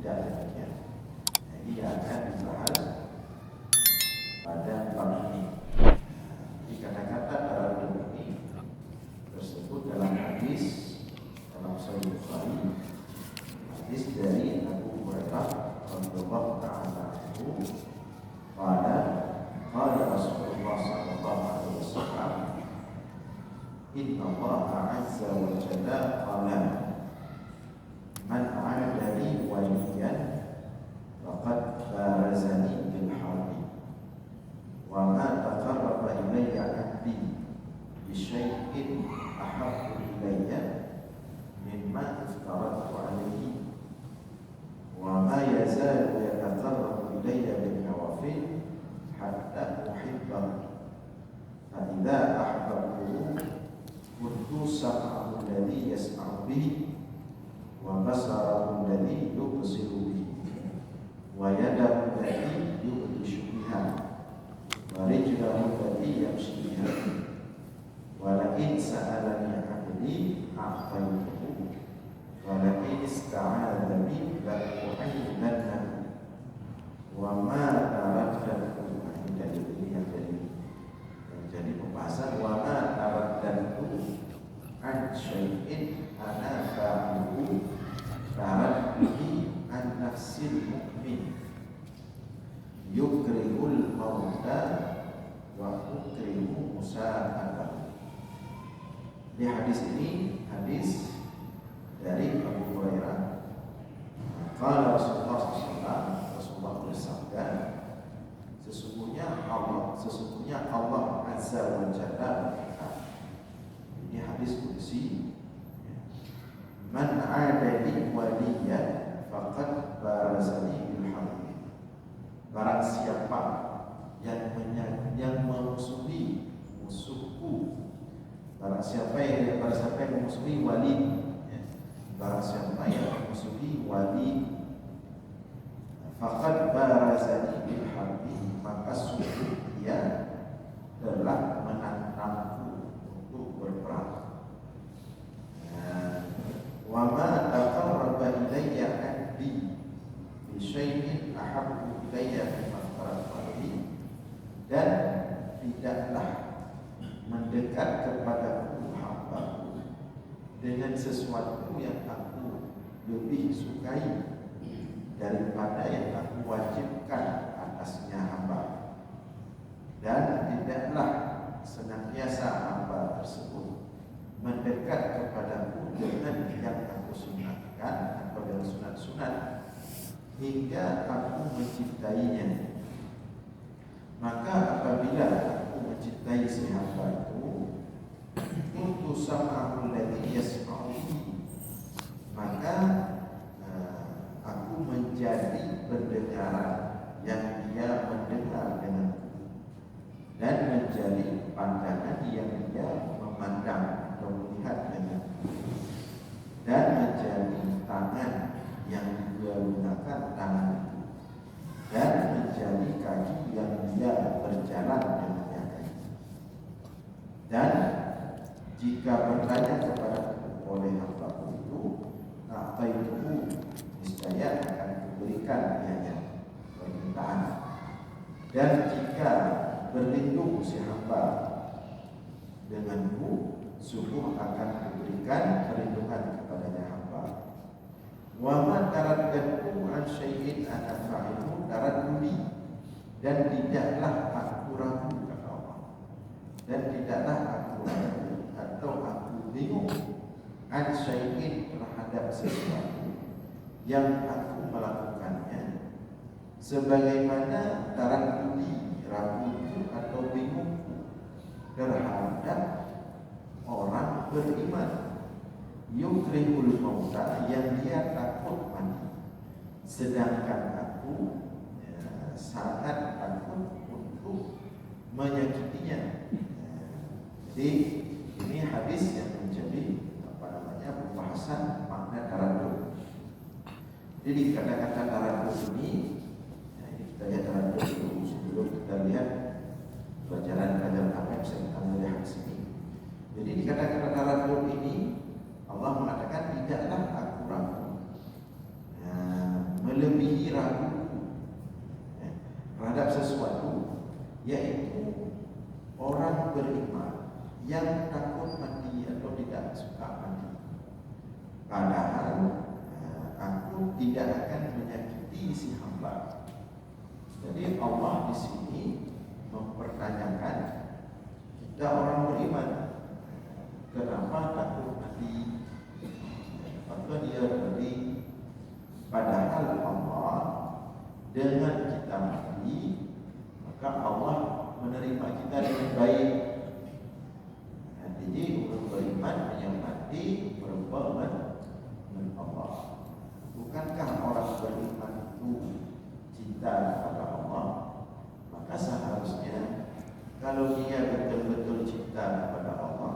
tidak demikian. Ini akan dibahas pada bab ini. Di kata-kata taradud ini tersebut dalam hadis dalam Sahih Bukhari, hadis dari Abu Hurairah radhiyallahu ta'ala anhu, qala Rasulullah sallallahu alaihi wasallam, inna Allah azza wa jalla qala man 'adali waliyan faqad barazani bil harbi wa ma taqarraba ilayya 'abdi bi syai'in ahabbu ilayya mimma iftaradtu 'alayhi wa ma yazalu yataqarrabu ilayya bin nawafil hatta uhibbahu fa idza ahbabtuhu kuntu sam'ahu alladhi yasma'u bihi wa basarahu alladhi yubsiru bihi wa yadahu allati yubtishu biha wa rijlahu allati yamshi biha wa la in sa'alani 'abdi a'taytuhu wa la in ista'adha bi la u'ayyidannahu wa ma taraktuhu. Jadi pembahasan wa ma taraktuhu an syai'in ana fa'uhu taraktuhu an nafsil mu'min yukrihul mauta wa ukrihu musa'atahu. Di hadis ini hadis dari Abu Hurairah, qala Rasulullah sallallahu Rasulullah bersabda, sesungguhnya Allah azza wa jalla berkata. Ini hadis qudsi, man 'adali waliyan faqad barazani bil harbi. Barang siapa yang memusuhi musuhku, barang siapa yang memusuhi wali, barang siapa yang memusuhi wali, faqad barazani bil harbi, maka sungguh dia telah menantangku untuk berperang. Wa ma taqarraba ilayya 'abdi bi syai'in ahabbu ilayya mimma aftaratuhu, dan tidaklah mendekat kepadaku hamba dengan sesuatu yang aku lebih sukai daripada yang aku wajibkan atasnya hamba, dan tidaklah senantiasa hamba tersebut mendekat kepadaku dengan yang aku sunatkan atau dengan sunat-sunat hingga aku mencintainya. Maka apabila aku mencintai si hamba itu, kuntu sam'ahu alladhi yasma'u bihi, maka aku menjadi pendengaran yang dia mendengar denganku, dan menjadi pandangan yang dia memandang atau melihat denganku, dan menjadi tangan yang dia gunakan tanganku, dan menjadi kaki yang dia berjalan dengannya. Dan jika bertanya kepadaku oleh hamba itu, a'taytuhu, niscaya akan kuberikan dianya permintaan. Dan jika berlindung si hamba denganku, sungguh akan kuberikan perlindungan kepadanya hamba. Wa ma taraddadtu an syai'in ana fa'ilu taraddudi, dan tidaklah aku ragu, kata Allah, dan tidaklah aku ragu atau aku bingung an syai'in terhadap sesuatu yang aku melakukannya, sebagaimana taraddudi, raguku atau bingungku terhadap orang beriman, yukrihul mauta, yang dia takut mati, sedangkan aku sangat takut untuk menyakitinya. Jadi ini hadis yang menjadi pembahasan makna taradud. Jadi kata-kata taradud ini, kita lihat taradud dulu sebelum kita lihat pelajaran-pelajaran apa yang bisa kita melihat di sini. Jadi di kata-kata taradud ini Allah mengatakan tidaklah aku ragu melebihi ragu terhadap sesuatu, yaitu orang beriman yang takut mati atau tidak suka mati. Padahal aku tidak akan menyakiti si hamba. Jadi Allah di sini mempertanyakan kita orang beriman, kenapa takut mati? Maka dia beri, padahal Allah dengan kita mati, maka Allah menerima kita dengan baik. Jadi orang beriman yang mati berupa dengan Allah. Bukankah orang beriman itu cinta kepada Allah? Maka seharusnya kalau dia betul-betul cinta kepada Allah,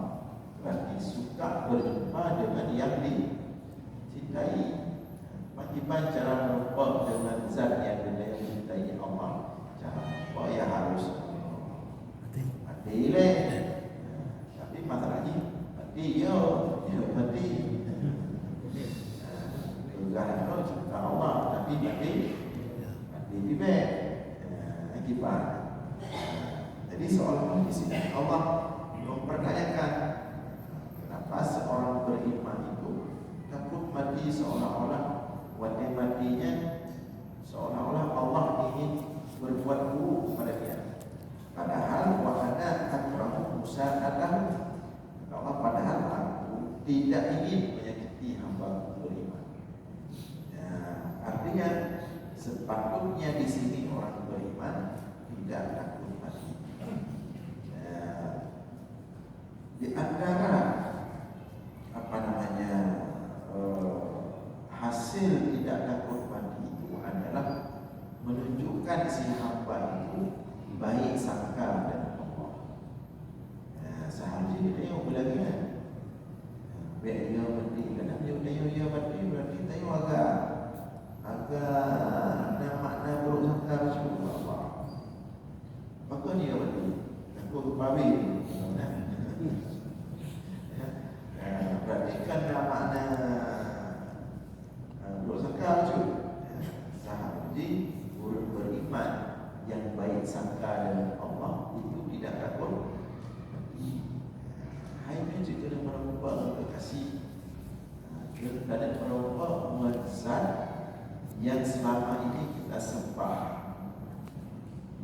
berarti suka berjumpa dengan yang dicintai. Bagaimana cara berjumpa dengan zat yang dicintai Allah? Cara berjumpa ya harus mati leh. Tapi masalahnya mati ya mati. Juga harus cinta Allah, tapi mati bibek. Gimana? Jadi seolah-olah di sini Allah mempertanyakan kenapa seorang beriman itu takut mati, seolah-olah waktu matinya seolah-olah Allah ingin berbuat buruk pada dia. Padahal wahana akramu musa'adah, Allah padahal aku tidak ingin menyakiti hamba beriman. Artinya sepatutnya di sini orang beriman tidak takut mati. Di antara hasil tidak takut mati itu adalah menunjukkan si hamba itu baik sangka dengan Allah. Seharusnya kita yang berlagi kan, biar dia mati, kadang dia mati berarti kita agak ada makna buruk sangka macam Allah. Maka dia mati, aku babi. Berarti kan ada makna buruk sangka macam. Seharusnya orang beriman yang baik sangka dengan Allah itu tidak takut mati. Hai ni cerita dengan merupa kekasih. Kita ada merupa mazat yang selama ini kita sembah,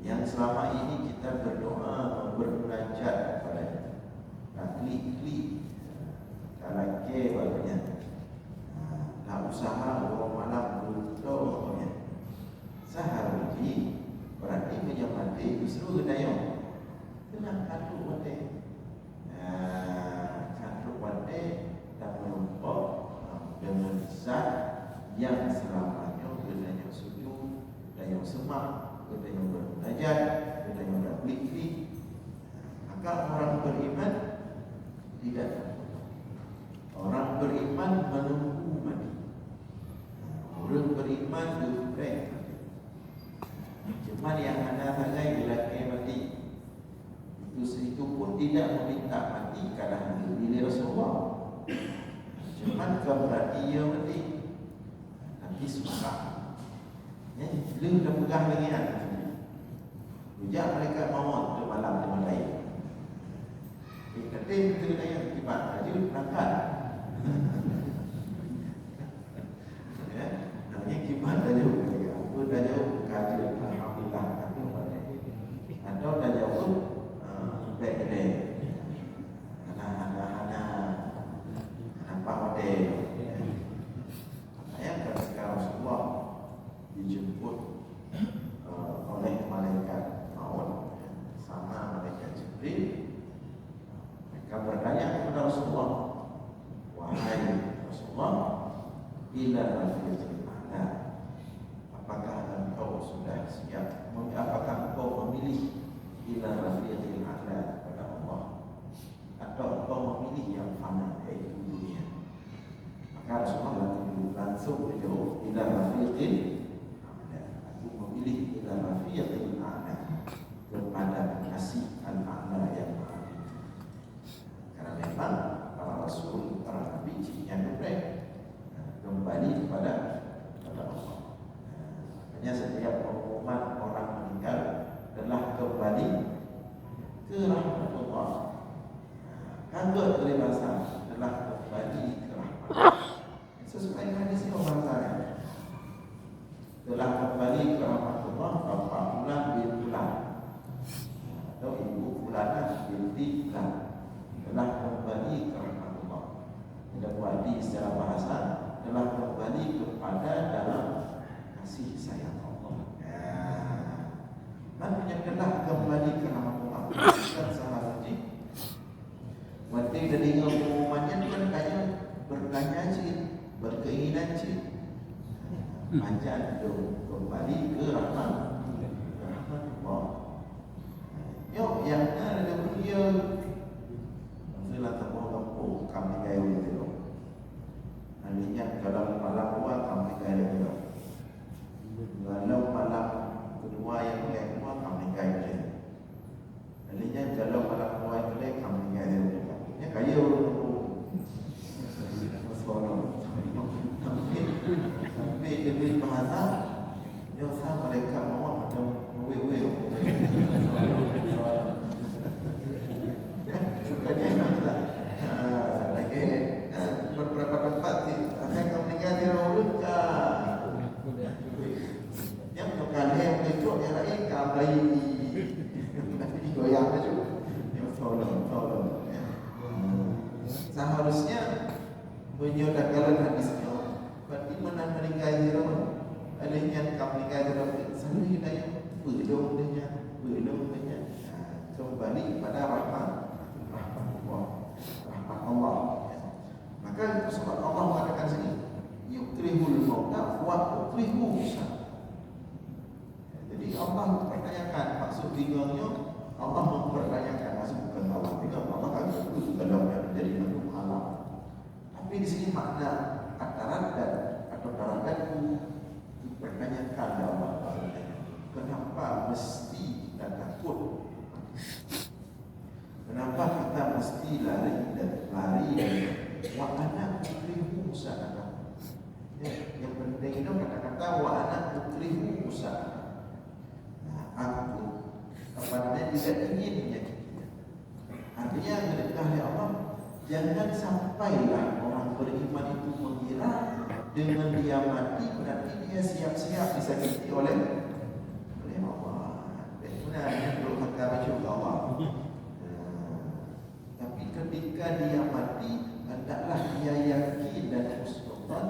yang selama ini kita berdoa, bermunajat kepadanya. Klik-klik, kalau ke bagusnya, dah usaha orang malam betul ya. Seharusnya berarti menyamati justru gedayong. Tenang kaduk wate, kaduk wate dan merupa dengan zat yang selamanya gedayong sujud, gedayong semak, gedayong bermunajat, gedayong berklik-klik. Maka orang beriman tidak. Orang beriman menunggu mati. Orang beriman berpray. Cuma yang anda hargai bila mati itu pun tidak meminta mati kadang diri Rasulullah. Cuma berarti ia mati nanti suka. Ya, dia sudah pegang lagi kan. Hujah mereka maut untuk malam dengan baik. Kata kita yang tiba aja berangkat. Ya, namanya kibat dah jauh. Aku dah jauh kaji alhamdulillah aku pada. Atau dah jauh beda. Ana apa hotel. Saya ketika Rasulullah dijemput oleh malaikat maut sama malaikat Jibril. Mereka bertanya kepada Rasulullah, wahai Rasulullah, bila rafiqil a'la, apakah engkau sudah siap? Apakah engkau memilih bila rafiqil a'la kepada Allah, atau engkau memilih yang fana yaitu dunia? Maka Rasulullah langsung menjawab, bila rafiqil a'la, aku memilih bila rafiqil a'la, kepada kasih al-a'la yang maha. Karena memang para Rasul, para Nabi yang berbaik kembali kepada Allah. setiap pengumuman orang meninggal telah kembali ke rahmat Allah. Kagak oleh bahasa telah kembali ke rahmat. Sesuai hadis yang bahasanya telah kembali ke rahmat Allah Bapak Fulan bin Fulan atau Ibu Fulanah binti Fulan telah kembali ke rahmat Allah. Ada wadi secara bahasa telah kembali kepada dalam kasih sayang Allah. Maknanya telah kembali ke rahmat Allah. Bukan salah lagi. Waktu dari pengumumannya kan tanya bertanya sih, berkeinginan sih. Panjang itu kembali ke rahmat Allah. Yo, yang ada dia Alhamdulillah terpukul kami gaya itu. Artinya kalau malam kedua kami gaya itu. Kalau malam kedua yang kedua kami gaya itu. Artinya kalau malam kedua yang kedua kami gaya itu. Ya kaya itu. Tapi demi bahasa, yang sama mereka mau macam wewe. Sukanya mana? Lagi beberapa tempat sih. Ada yang meninggal di Rauka. Yang bukan yang kecil yang lain kamai. Nanti digoyang aja. Yang tolong. Seharusnya menyodakalan hadisnya. Berarti mana meninggal di Rauka. Ada yang meninggal di Rauka. Selalu hidayah. Belum dengan. Kembali pada rahmat Allah. Maka sebab Allah mengatakan sini yukrihul mauta wa ukrihu musa. Jadi Allah mempertanyakan, maksud bingungnya Allah mempertanyakan, maksud bukan Allah bingung, Allah kan itu dalam yang menjadi makhluk alam. Tapi di sini makna ataradan atau taradanku dipertanyakan oleh Allah. Kenapa mesti kita takut? Kenapa kita mesti lari dari wa anak ukrihu usaha? Yang penting itu kata-kata wa anak ukrihu usaha. Aku kepadanya tidak ingin menyakitinya. Artinya oleh Allah, jangan sampailah orang beriman itu mengira dengan dia mati berarti dia siap-siap disakiti oleh Allah. Benar yang perlu kita baca Allah. Tapi ketika dia mati, hendaklah dia yakin dan husnuzan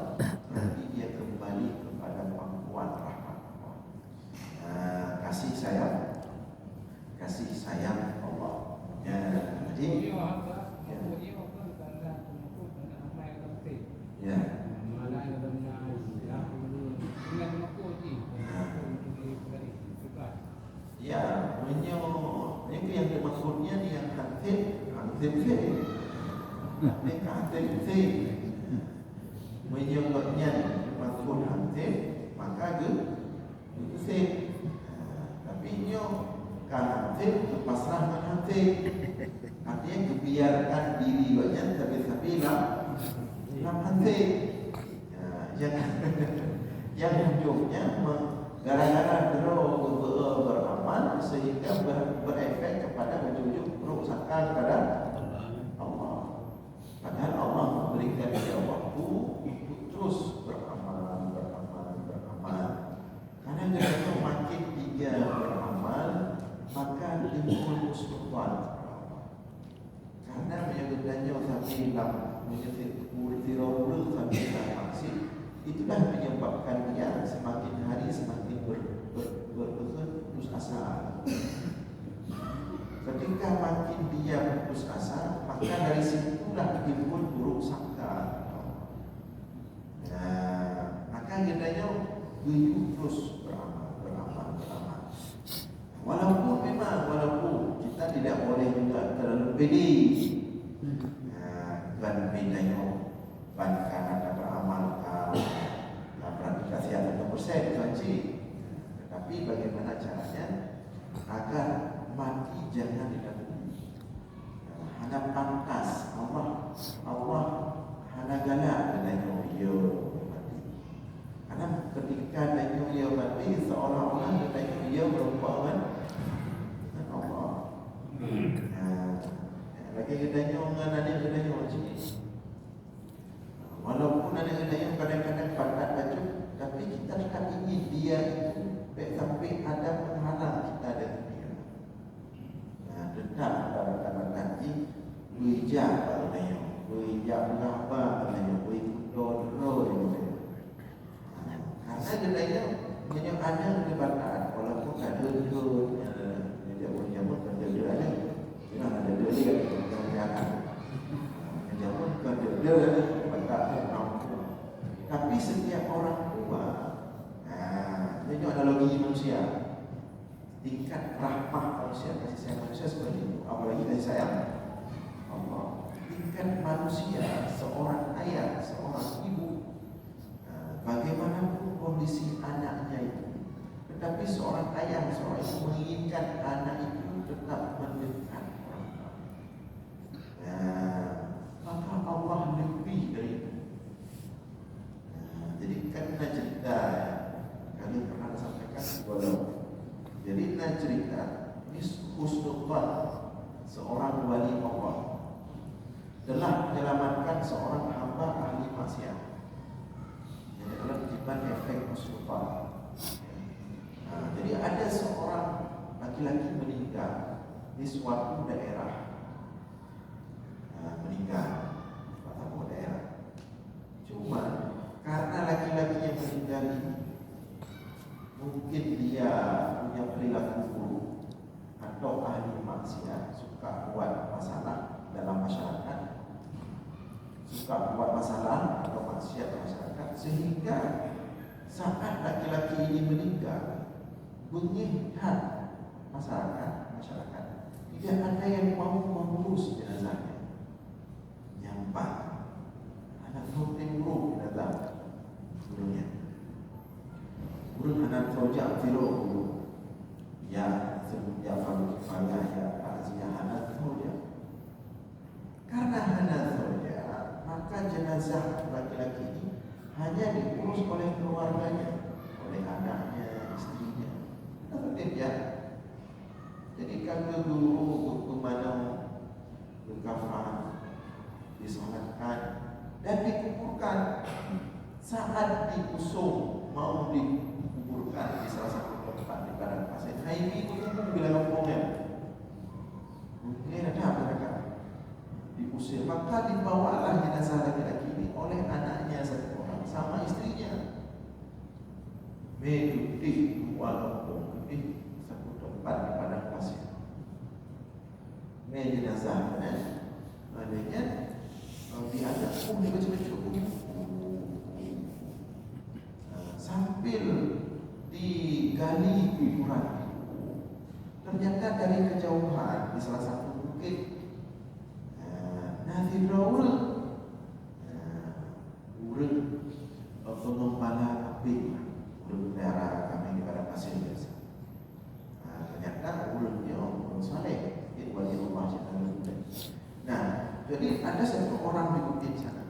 nanti dia kembali kepada pangkuan rahmat Allah. Kasih sayang Allah. Jadi itu yang dimaksudnya dia hantif menyebutnya maksud hantif maka itu tapi nyo kan hantif pasrahkan hantif artinya kebiarkan diri banyak tapi lam hantif yang ujungnya gara-gara beramal sehingga berefek kepada ujung kerusakan kepada Allah. Padahal Allah memberikan dia waktu untuk terus beramal. Karena kalau makin dia beramal, maka timbul husnuzan. Karena menyebutnya sampai murtirul sampai maksud itulah menyebabkan dia semakin hari semakin berputus asa. Ketika makin dia putus asa, maka dari situlah timbul buruk sangka. Maka hendaknya terus beramal. Walaupun kita tidak boleh juga terlalu pede. Dan bedanya bahkan ada beramal praktikasi atau persen janji. Tetapi bagaimana caranya agar mati jangan didahului. Hanya pantas Allah hanya galak dengan dia mati. Karena ketika dia mati seolah dia berubah kan Allah. Lagi kedanya orang ada kedanya orang sini. Walaupun ada kedanya kadang-kadang padat baju, tapi kita tak ingin dia itu sampai ada penghalang kita dengan dia. Tetap dalam nanti wijak katanya, wijak mengapa katanya, wijak karena kedanya banyak ada kebataan, walaupun ada dia punya bukan dia ada, jangan ada dia jangan jangan bukan dia kebataan. Tapi setiap orang tua, ini analogi manusia, tingkat rahmah manusia, kasih sayang manusia seperti itu, apalagi kasih sayang Allah. Tingkat manusia, seorang ayah, seorang ibu, bagaimanapun kondisi anaknya itu, tetapi seorang ayah, seorang ibu menginginkan anak itu tetap mendekat. Maka Allah lebih dari itu. Jadi kan cerita kali pernah sampaikan walau. Jadi cerita ini husnul seorang wali Allah telah menyelamatkan seorang hamba ahli maksiat. Jadi adalah akibat efek husnul. Jadi ada seorang laki-laki meninggal di suatu daerah, meninggal di suatu daerah. Cuma karena laki-laki yang meninggal ini mungkin dia punya perilaku buruk atau ahli maksiat, suka buat masalah dalam masyarakat, suka buat masalah atau maksiat dalam masyarakat, sehingga saat laki-laki ini meninggal mengingat masyarakat tidak ada yang mau mengurus jenazahnya. Nyampak anak rutin buruk jenazah dunia. Urut anak rojak filo ya sebutnya falu ya azia anak rojak. Karena anak rojak, maka jenazah laki-laki ini hanya diurus oleh keluarganya, oleh anaknya, istrinya. Tertib ya. Jadi kalau dulu kemana berkafan, disolatkan dan dikuburkan, saat diusung mau dikuburkan di salah satu tempat di padang pasir. Ini kumpul bila kampungnya. Mungkin ada mereka diusir, maka dibawalah jenazah laki-laki ini oleh anaknya satu orang sama istrinya. Menuti dua kampung di satu tempat di padang pasir. Jenazahnya adanya diajak di baju-baju sambil digali kuburan. Ternyata dari kejauhan di salah satu bukit nanti urang pengembala api urang daerah kami di padang pasir biasa. Ternyata urangnya orang saleh, itu wali Allah Subhanahu. Nah, jadi ada satu orang di bukit sana.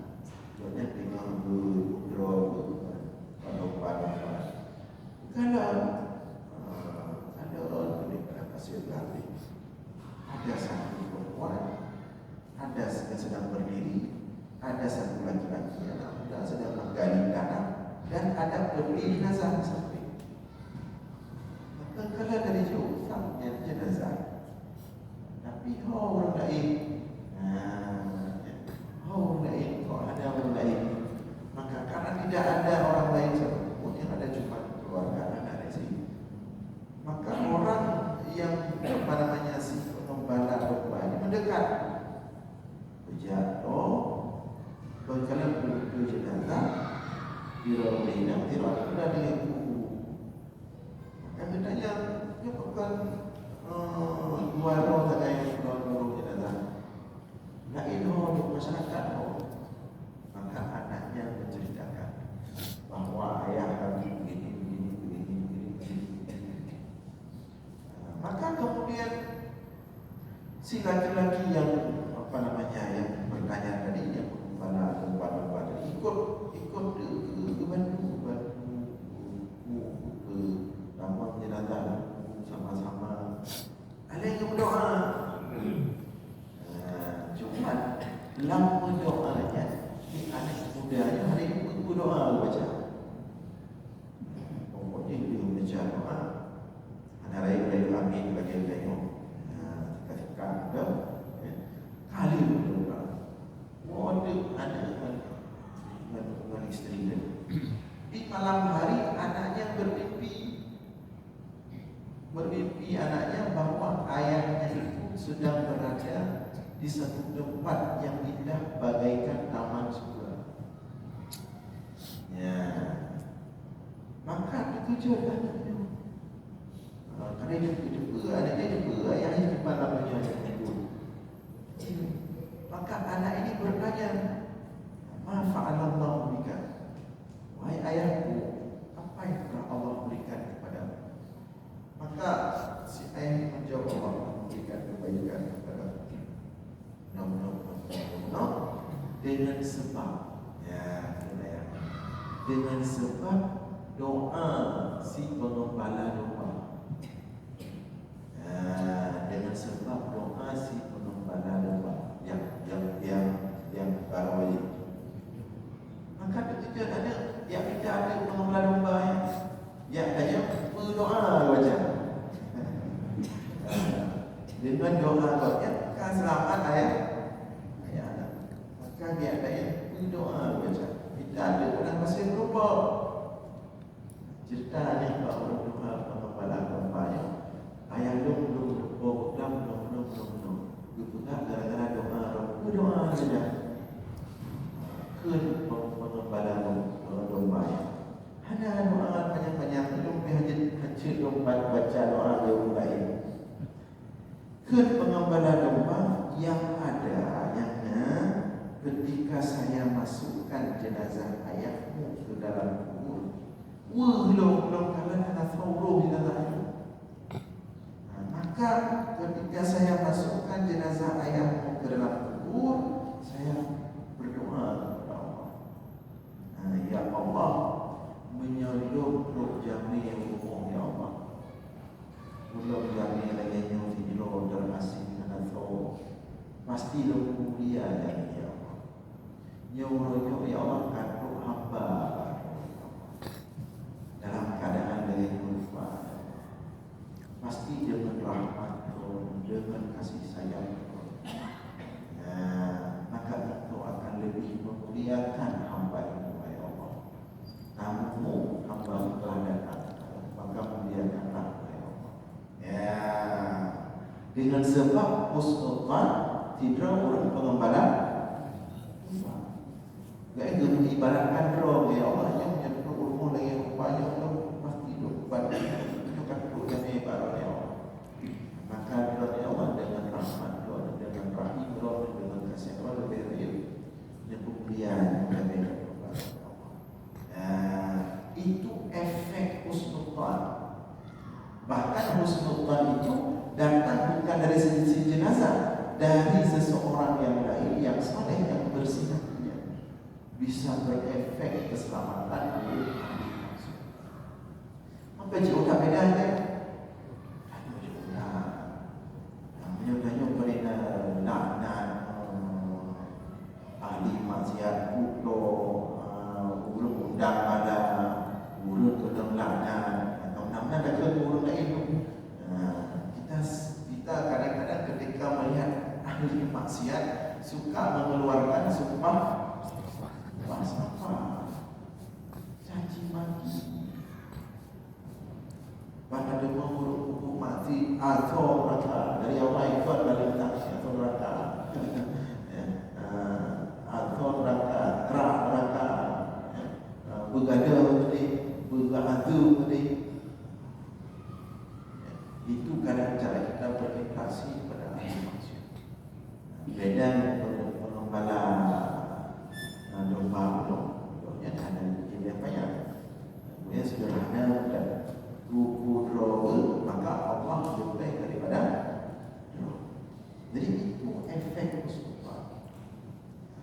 Dia dengan berdro pada kalau ada orang di padang pasir berarti ada satu perempuan, ada yang sedang berdiri, ada satu laki-laki yang sedang menggali tanah, dan ada berdiri jenazah di samping. Maka kalau dari jauh sampainya jenazah, tapi orang lain, orang lain, kok ada orang lain, maka karena tidak ada orang lain satupun yang ada cuma keluarga anak di sini, maka orang yang si pengembala domba ini mendekat, berjatuh, berjalan ke jenazah, dirolina, dirolina dengan kuku. Maka katanya, dia bukan dua roh tak yang dua jenazah. Lain roh masyarakat roh. Maka anaknya menceritakan bahwa ayah kami begini. Maka kemudian si laki-laki yang yang bertanya tadi, yang domba tadi ikut ke Bandung ke nama jenazah malam hari anaknya bermimpi anaknya bahwa ayahnya itu sedang berada di satu tempat yang indah bagaikan taman surga. Ya, maka ditujukan anaknya. Kerana dia jumpa anaknya jumpa ayahnya di malam itu. Maka anak ini bertanya, "Ma fa'alallahu bika?" Wahai ayahku, apa yang telah Allah berikan kepadamu? Maka si ayah menjawab, Allah memberikan kebaikan kepadamu. No, dengan sebab, ya, dengan sebab doa si pengembala domba. Dengan sebab doa si pengembala domba yang baru ini. Maka ketika ada yang kita ada pengembala domba yang hanya berdoa saja. Dengan doa saja kan selamat ayah. Maka dia ada yang berdoa saja. Kita ada orang masih lupa. Ceritanya bahawa doa pengembala domba ayah belum gara-gara doa saja. Pengembala domba. Ada doa banyak-banyak itu hajat domba baca doa yang lain. Pengembala domba yang ada ayahnya ketika saya masukkan jenazah ayahmu ke dalam kubur. Belum kalian ada tahu di dalamnya. Maka ketika saya masukkan jenazah ayahmu ke dalam kubur, saya berdoa kepada Allah. Ya Allah, menyeluk roh jami umum ya Allah. Ulung jami lagi yang video terasing atau pasti lo mulia ya Allah. Nyuruh ya Allah kandung hamba dalam keadaan dari lupa. Pasti dengan rahmat dengan kasih sayang maka itu akan lebih memuliakan hamba itu ya Allah. Namun hamba telah datang, maka muliakanlah ya Allah. Ya, dengan sebab husnul tidak orang pengembala gak itu mengibaratkan roh ya Allah yang menyebut ulmu lagi rupanya Allah pasti itu pada yang ibarat ya Allah. Maka doa ya Allah dengan rahmat doa dengan rahim doa dengan kasih Allah lebih yang kemuliaan lebih kepada Allah. Itu efek husnul. Bahkan husnul itu datang bukan dari sisi jenazah, dari seseorang yang lain yang saleh yang bersih hatinya bisa berefek keselamatan hidup. Apa jauh tak beda kan? Banyak perina laknat ahli maksiat kuto urut undang pada urut kedeng laknat atau namanya ada urut lain. Kita kadang-kadang ketika melihat ahli maksiat suka mengeluarkan sumpah caci maki. Pada dia mengurut hukum mati atau neraka dari Allah itu adalah lintang atau neraka atau neraka bergada bergadu itu kadang cara kita berinteraksi pada ahli maksiat. Beda pengembala domba contohnya ada jenis apa ya? Kemudian sederhana dan ruku roh maka Allah lebih daripada roh. Jadi itu efek husnul.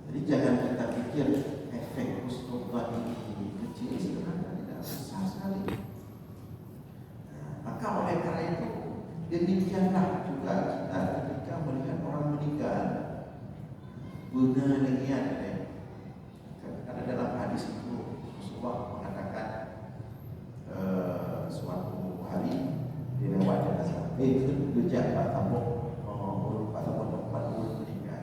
Jadi jangan kita pikir efek husnul ini kecil, sederhana, tidak besar sekali. Maka oleh karena itu demikianlah juga kita ketika melihat orang meninggal benar legian karena dalam hadis itu Rasulullah mengatakan suatu hari dilewat jenazah itu kerja Pak Tambok Pak Tambok tempat meninggal.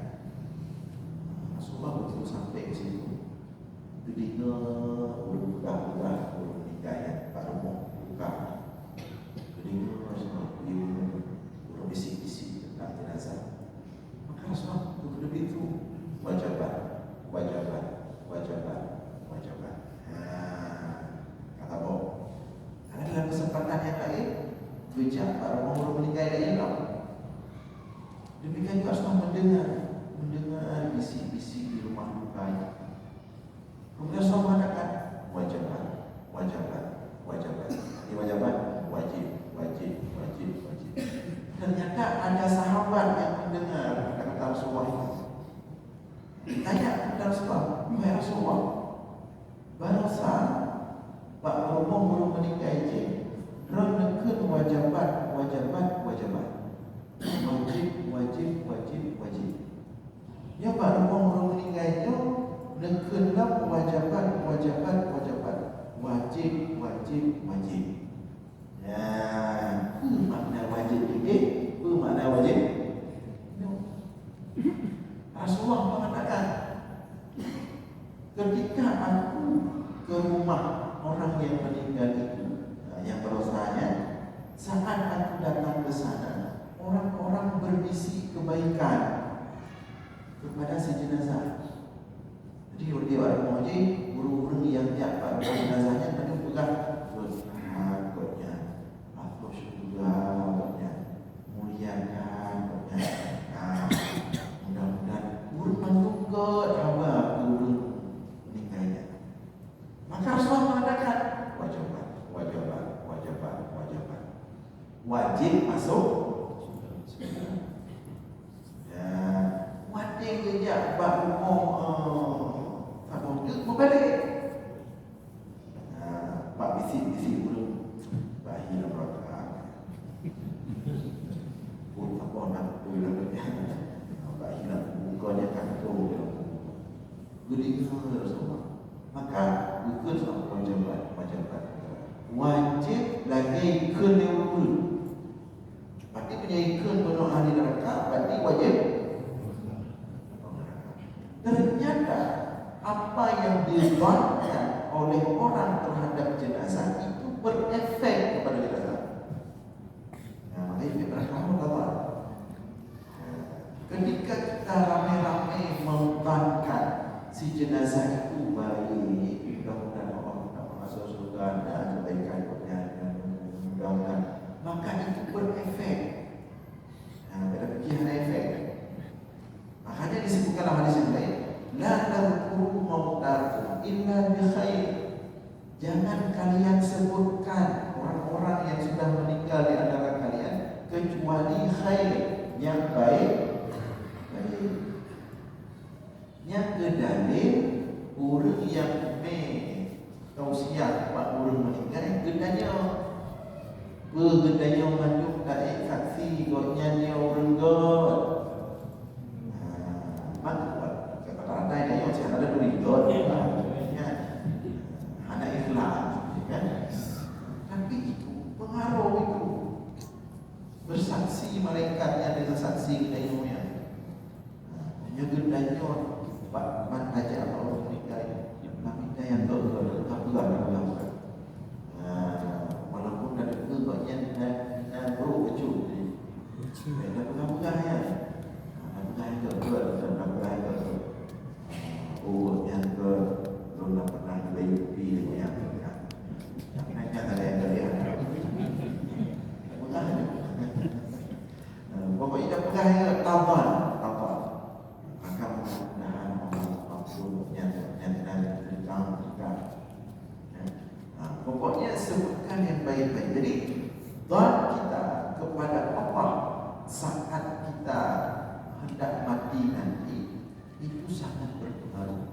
Rasulullah betul sampai ke situ. Itu dia udah kejap orang meninggal dah hilang. Demikian juga semua mendengar bisik-bisik di rumah duka. Kemudian semua mengatakan wajibat. Ini wajibat, wajib. Ternyata ada sahabat yang mendengar kata-kata Rasulullah itu. Ditanya kepada Rasulullah, "Wahai Rasulullah, bangsa Pak Romo belum meninggal je, renekun wajibat. Wajib. Ya Pak Romo belum meninggal itu, nekenlah wajibat. Wajib. Ya, makna wajib ini, makna wajib. Rasulullah mengatakan, ketika aku ke rumah orang yang meninggal itu, yang berosanya, saat aku datang ke sana, orang-orang berbisik kebaikan kepada si jenazah. Jadi dia orang mengaji, guru-guru yang jabat jenazahnya tadi pegang kodnya, aku syukur kodnya, muliakan kodnya. Mudah-mudahan guru menduga apa guru meninggalnya. Maka Rasulullah mengatakan wajibat. Wajib masuk. Ya, wajib kerja baru mau balik. Pak bisik dulu. Bahilah berkah. Pun apa nak pulang dia. Bahilah bukannya kantor. Gede semua. Maka bukan sama wajibat. Wajib lagi kena dulu. Berarti punya ikut penuh ahli neraka, berarti wajib. Ternyata apa yang dibuatkan oleh orang terhadap jenazah itu berefek kepada jenazah. Makanya kita tahu ketika kita ramai-ramai membankan si jenazah itu baik, mudah-mudahan Allah masuk surga dan kebaikan mudah-mudahan, maka itu berefek. Pada fikih ada efek. Makanya disebutkan dalam hadis yang lain, la tadhkuru mautakum illa bi khair. Jangan kalian sebutkan orang-orang yang sudah meninggal di antara kalian kecuali khair, yang baik. Yang kedalil orang yang tausiah pak orang meninggal gedanya manduk tak saksi godnya dia orang god. Mak kata rantai dia yang ada duri god. Ada ikhlas kan. Tapi itu pengaruh itu. Bersaksi malaikatnya dengan saksi gedanya. Hanya gedanya Pak Man aja Allah meninggal. Tapi dia yang tak pegang. Walaupun ada kebanyakan dan buruk kecil. Dah pegang ya. Pegang ke. Oh, yang ke belum pernah bayi yang yang ada yang dia. Pokoknya dah pegang ya tawan. Maka mudah-mudahan Allah maksudnya pokoknya sebutkan yang baik-baik. Jadi doa kita kepada Allah saat kita hendak mati nanti itu sangat berpengaruh.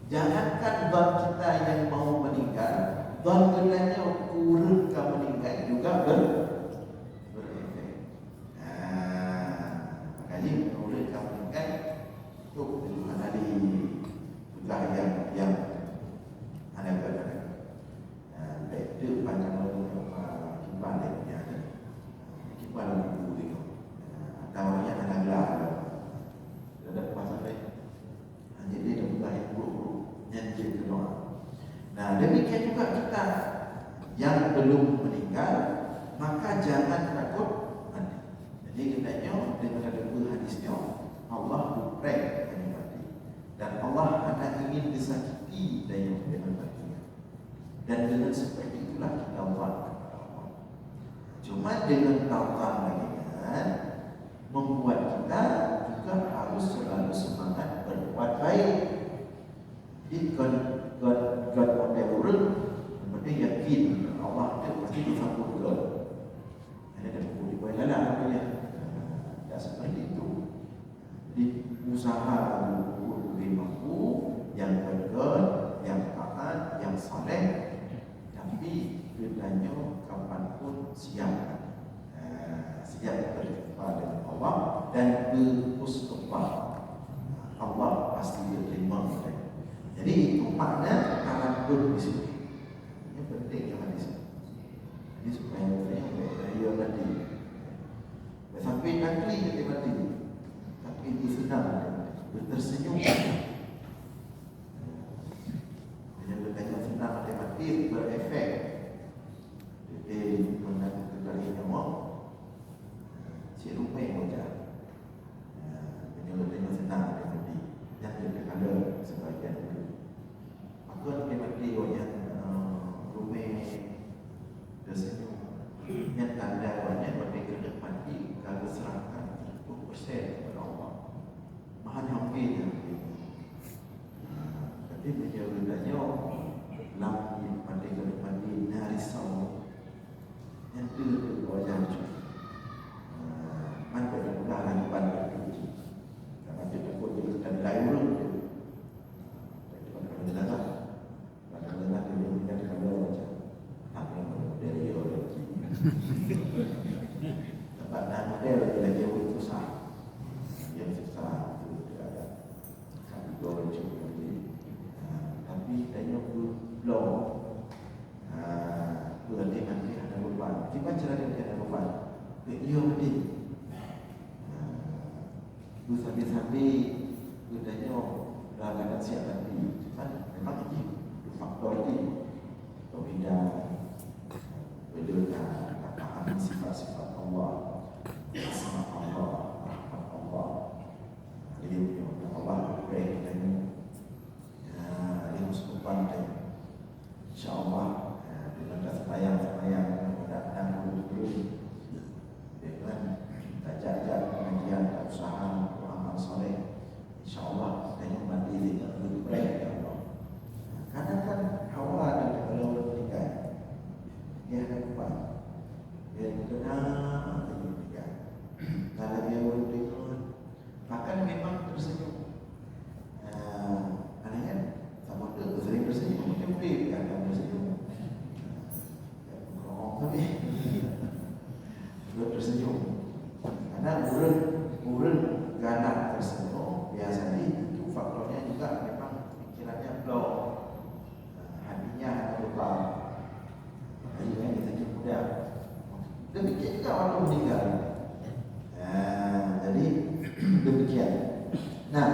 Jangankan doa kita yang mau meninggal, doa kita kurun ke meninggal juga berefek. Makanya kurun ke meninggal itu ada di budaya yang ada berada. Itu panjang kibalannya ada. Kibalan itu dia. Namanya anak gelar. Ada pasal lain. Jadi dia budaya buruk nyanyi ke doa. Nah, demikian juga kita yang belum meninggal, maka jangan takut mati. Jadi hendaknya dengan ada hadisnya Allah bukan mati. Dan Allah hanya ingin disakiti dengan matinya. Dan dengan seperti itulah kita buat. Cuma dengan tautan lagi kan, membuat kita juga harus selalu semangat berbuat baik. Jadi God model orang, mereka yakin Allah itu pasti disambut God. Ada buku di bawah jalan apa ya? Tak seperti itu. Jadi usaha guru mampu yang bergod, yang taat, yang saleh, tapi bedanya kapanpun siap. Siap berjumpa dengan Allah dan bermustafa. Allah pasti diterima mereka. Jadi itu makna tamadun di sini. Ini penting yang hadis. Jadi supaya dia mati. Sampai nanti dia mati. Tapi itu senang, tersenyum. Dia berkata senang dia mati berefek. Jadi mengaku dari nyawa. Si rumah wajah. Dia berkata senang dia mati. Yang dia kata sebagian itu. Maka dia mati wajah rumah tersenyum. Yang tanda wajah mereka kena mati kalau serahkan 30% kepada Allah. Mahan hampir tapi menjauh tanya langit pada kena mati narisau yang tu wajah tu mana yang mudah depan itu kalau dia takut dia akan lain tu kalau dia kalau macam apa dari orang tempat nama dia lagi jauh susah yang susah itu dia ada kami orang cuba tapi tanya belum berarti nanti ada beban tiba cara dia ada beban dia mesti itu sambil-sambil tanya dah akan siap nanti kan memang ini faktor ini perbedaan paham sifat-sifat Allah, asma Allah, rahmat Allah, ilmu Allah baik dan ilmu sekumpulan. InsyaAllah dengan sembahyang mudah-mudahan dulu dengan tajak-tajak pengajian usaha amal soleh. InsyaAllah dan mati dengan lebih baik ya Allah. Karena kan Hawa dan kalau menikah dia akan kuat. Dia kenal dia. Kalau dia berdoa, bahkan memang tersenyum. Anaknya sama tu sering tersenyum, dia boleh akan tersenyum. Tapi dia tersenyum. Karena urun ganak tersenyum biasanya itu faktornya juga memang pikirannya blow, hatinya ada lupa. Jadi kan kita muda. Demikian juga waktu meninggal. Jadi demikian. Nah,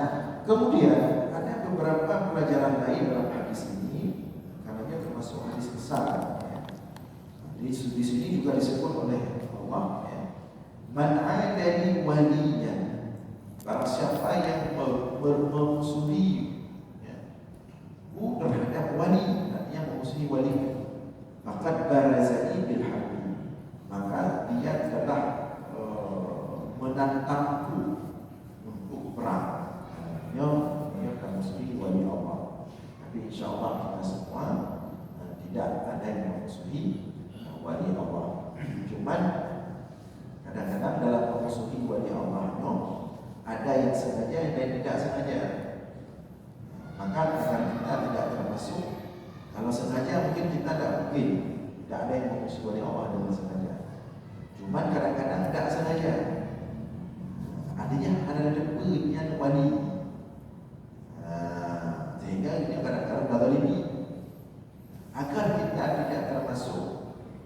kemudian ada beberapa pelajaran lain dalam hadis ini, karena termasuk hadis besar. Di sini juga disebut oleh Allah, man adani waliyan, barang siapa yang memusuhi terhadap wali, artinya memusuhi wali, maka barazani bil harbi, maka dia telah menantangku untuk perang. Dia akan memusuhi wali Allah. Tapi insyaAllah kita semua tidak ada yang memusuhi wali Allah. Cuman kadang-kadang dalam memusuhi wali Allah ada yang sengaja dan tidak sengaja. Maka kita tidak termasuk. Kalau sengaja mungkin kita tidak mungkin. Tidak ada yang memusuhi wali Allah dengan sengaja. Cuman kadang-kadang tidak sengaja. Artinya ada depannya wali. Sehingga ini kadang-kadang bazalimi. Agar kita tidak termasuk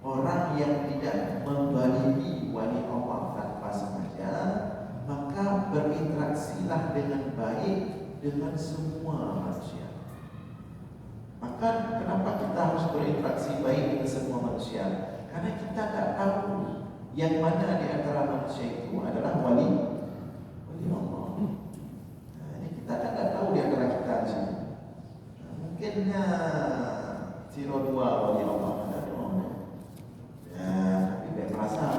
orang yang tidak menzalimi wali Allah tanpa sengaja, maka berinteraksilah dengan baik dengan semua manusia. Maka kenapa kita harus berinteraksi baik dengan semua manusia? Karena kita tak tahu yang mana di antara manusia itu adalah wali Allah. Ini kita tak tahu di antara kita di sini. Mungkinnya si dua wali Allah ada. Tapi dia merasa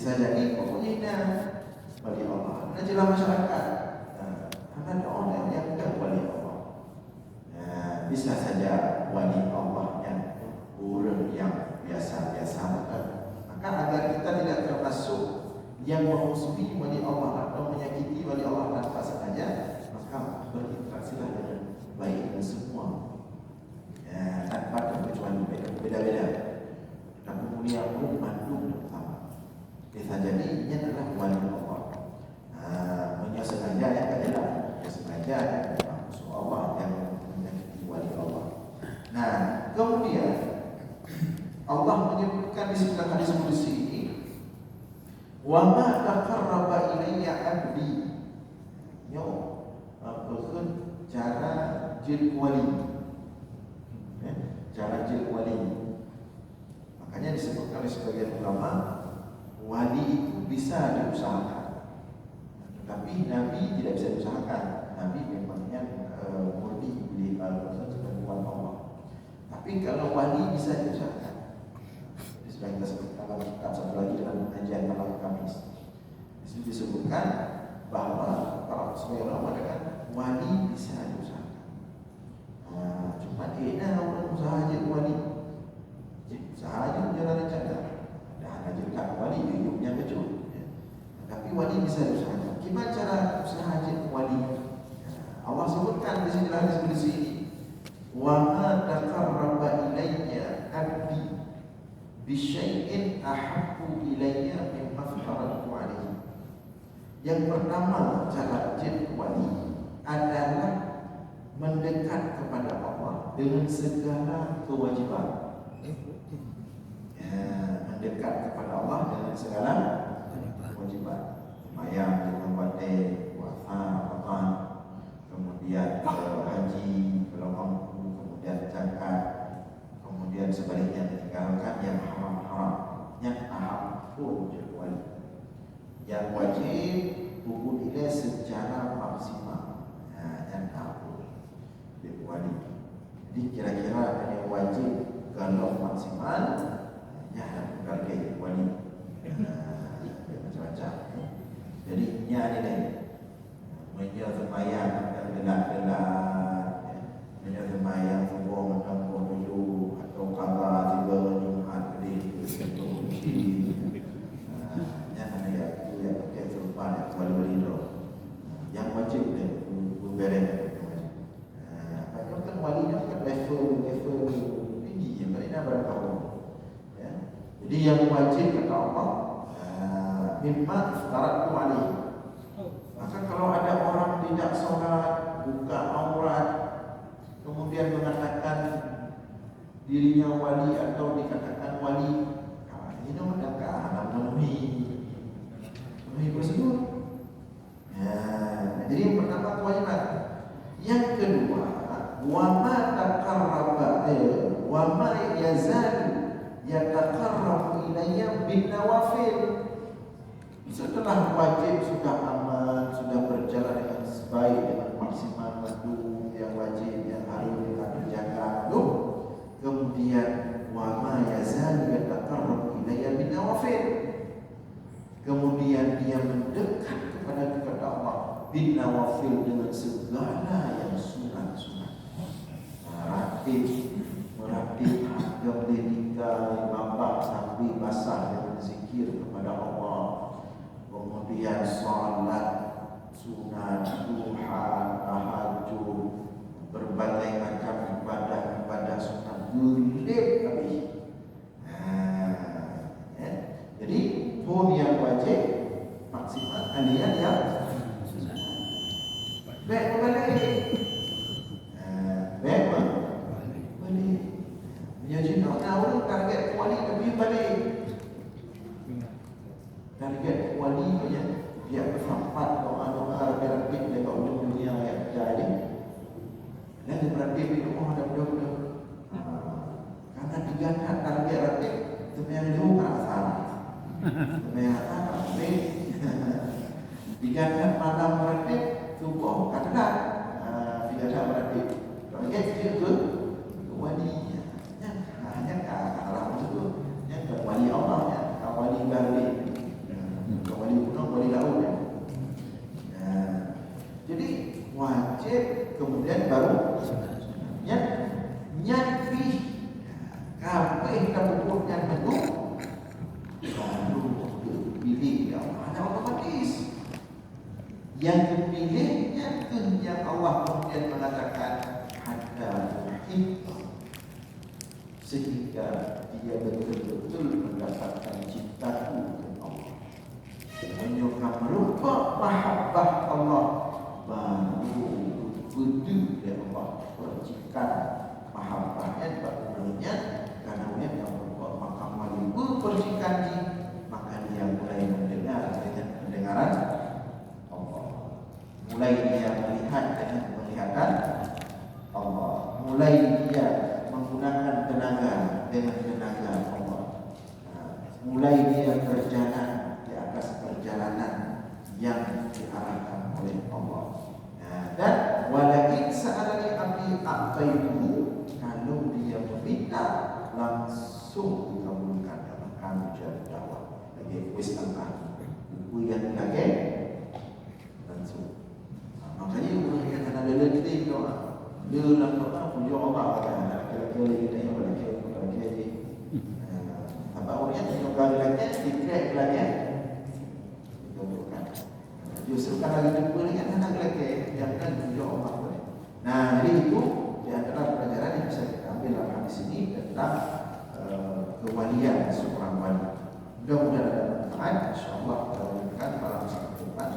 Bisa jadi pokoknya wali Allah. Nah, jelas masyarakat. Ada orang yang bukan wali Allah. Bisa saja wali Allah yang orang yang biasa-biasa. Maka agar kita tidak termasuk yang memusuhi wali Allah atau menyakiti wali Allah tanpa sengaja, maka berinteraksilah dengan baik dengan semua, tanpa terkecuali beda-beda. Dan kemudian Bandung pertama, bisa jadi ini adalah wali Allah. Sengaja yang adalah sengaja musuh Allah yang menyakiti wali Allah. Nah, kemudian Allah menyebutkan di sebelah hadis qudsi ini, wa ma taqarraba ilayya 'abdi. Yo, apakah cara jil wali? Cara jil wali. Makanya disebutkan oleh sebagian ulama, wali itu bisa diusahakan. Tapi Nabi tidak bisa diusahakan. Nabi memangnya murni beliau sebagai Allah. Tapi kalau wali bisa diusahakan. Jadi sudah kita sebutkan dalam kitab satu lagi dalam pengajian malam Kamis. Di situ disebutkan bahwa para ulama mengatakan wali bisa diusahakan. Cuma dia orang usaha jadi wali. Usaha aja jalan cara. Dah ada juga wali hidupnya kecil. Tapi wali bisa diusahakan. Gimana cara usaha jadi wali? Allah sebutkan di sini hadis qudsi ini, wa ma taqarraba ilayya 'abdi bi syai'in ahabbu ilayya mimma aftaratu 'alaihi. Yang pertama cara jadi wali adalah mendekat kepada Allah dengan segala kewajiban. Mendekat kepada Allah dengan segala kewajiban. Mayang dengan wate, puasa, Ramadan, kemudian haji kalau mampu, kemudian zakat, kemudian sebaliknya meninggalkan yang haram-haram, yang ahabbun jadi wali. Yang wajib hubung ini secara maksimal, yang ahabbun jadi wali. Jadi kira-kira yang wajib kalau maksimal, yang berarti wali. Macam-macam. Jadi ini menyemayang gelap-gelap, menyemayang subuh menambah dulu atau qada tiba Jumaat di situ. Yang ada itu yang pakai serupa wali itu. Yang wajib deh beberapa wajib. Kalau kan walinya kan level tinggi, mereka berapa tahun. Jadi yang wajib kata Allah mimma aftaratu 'alaihi. Maka kalau ada orang tidak sholat, buka aurat, kemudian mengatakan dirinya wali atau dikatakan wali, ini mengatakan memenuhi prosedur. Jadi yang pertama kewajiban. Yang kedua, wa ma taqarraba wa ma yazalu yataqarrabu ilayya bin nawafil. Setelah wajib sudah aman, sudah berjalan dengan baik, dengan maksimal madu yang wajib yang harus kita kerjakan, kemudian wa ma yazal yataqarrabu ilayya bin nawafil. Kemudian dia mendekat kepada Allah bin nawafil dengan segala yang sunat-sunat. Meratib harga dedika bapak sambil basah dengan zikir kepada Allah. Kemudian salat sunat, duha, tahajud, berbagai macam ibadah sunat gelap habis. Jadi pun yang wajib maksimal, kalian yang baik balik. Baik balik. Jadi nak tahu target wali lebih balik. Target wali punya dia bersampat doa-doa rapi-rapi dekat ujung dunia yang jadi. Dan berarti itu ada mudah-mudah. Karena diganti target rapi itu yang jauh tak salah. Ternyata rapi diganti malam rapi subuh katakan diganti rapi. Target itu wali. Hanya kalau itu yang wali Allah ya, wali balik. Yang dipilihnya itu yang Allah kemudian mengatakan hatta hikmah, sehingga dia betul-betul mendapatkan cintaku ke Allah, menyuka merupa mahabbah Allah, baru betul dia Allah percikan mahabbahnya barunya, karena dia yang berupa maka merupa percikan ini, maka dia mulai mendengar dengan pendengaran Allah, mulai dia melihat dengan penglihatan Allah, mulai dia menggunakan tenaga dengan tenaga Allah, mulai dia berjalan di atas perjalanan yang diarahkan oleh Allah. Dan walakin sa'alani abdi a'taitu, kalau dia meminta langsung dikabulkan dalam kami jawab. Lagi kuis tentang buku yang lagi langsung. Makanya orang yang ada letih doa, dia nak doa pujuk Allah kan. Kira-kira kita yang lagi ni. Apa orang yang juga lagi dikira lagi. Justru kalau kita boleh kan anak lagi yang kan pujuk Allah boleh. Nah, jadi itu di antara pelajaran yang bisa kita ambil dalam hadis ini tentang kewalian seorang wali. Mudah-mudahan ada manfaat. InsyaAllah kita lanjutkan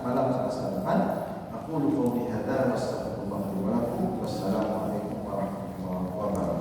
malam Selasa depan. Aku lupa di hadar. Wassalamualaikum warahmatullahi wabarakatuh.